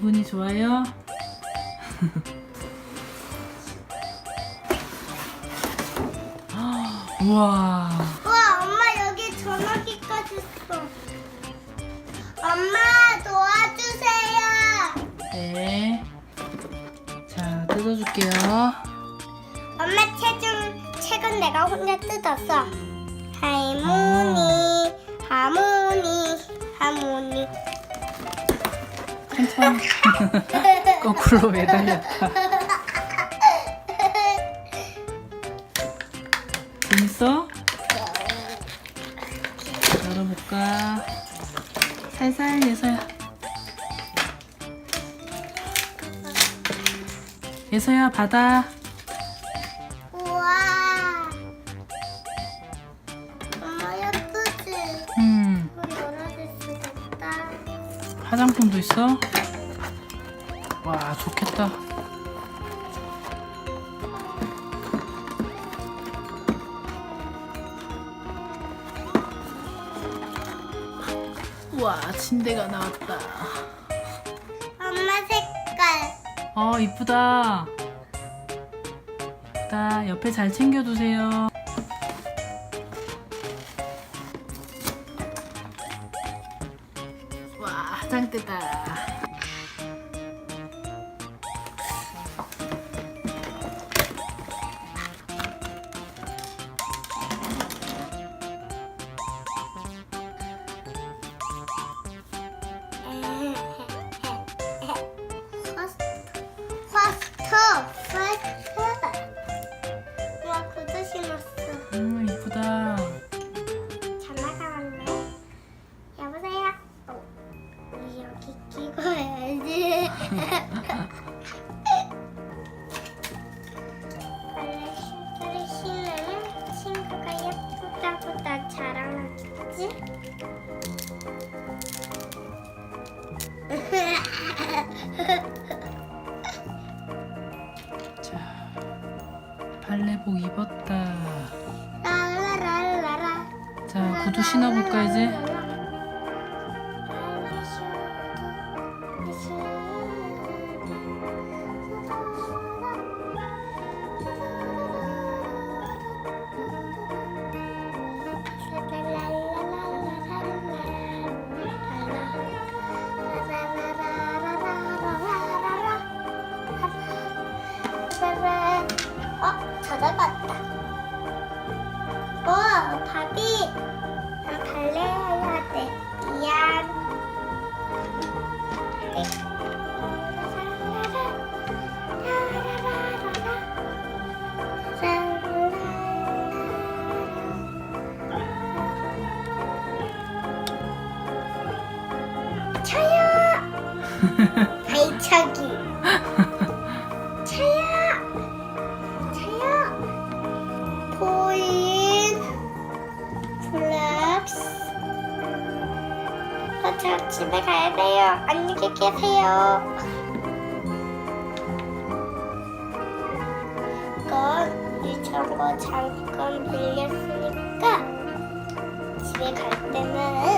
기분이 좋아요? 우와. 우와, 엄마 여기 전화기까지 있어. 엄마 도와주세요. 네. 자, 뜯어줄게요. 엄마 책은 내가 혼자 뜯었어. 할머니, 하모니. 괜찮아. 거꾸로 매달렸다. 재밌어? 열어볼까? 살살 예서야. 예서야 받아. 우와. 엄마 예쁘지? 이거 열어줄 수가 없다. 화장품도 있어? 와, 좋겠다. 와, 침대가 나왔다. 엄마 색깔. 이쁘다. 이쁘다. 옆에 잘 챙겨두세요. 와, 화장대다. 화스트. 와, 구두 신었어. 이쁘다. 전화가 왔네. 여보세요? 여기 끼고 해야지. 빨래 신으면 친구가 예쁘다고 나 자랑하겠지? 자, 발레복 입었다. 랄라랄라라. 자, 구두 신어볼까 이제? 찾아봤다. 바비. 난 발레 해야 돼. 미안. 차야. 발차기. 차야. 포인 플렉스. 저 집에 가야 돼요. 안녕히 계세요. 이건 유치원 거 잠깐 빌렸으니까 집에 갈 때는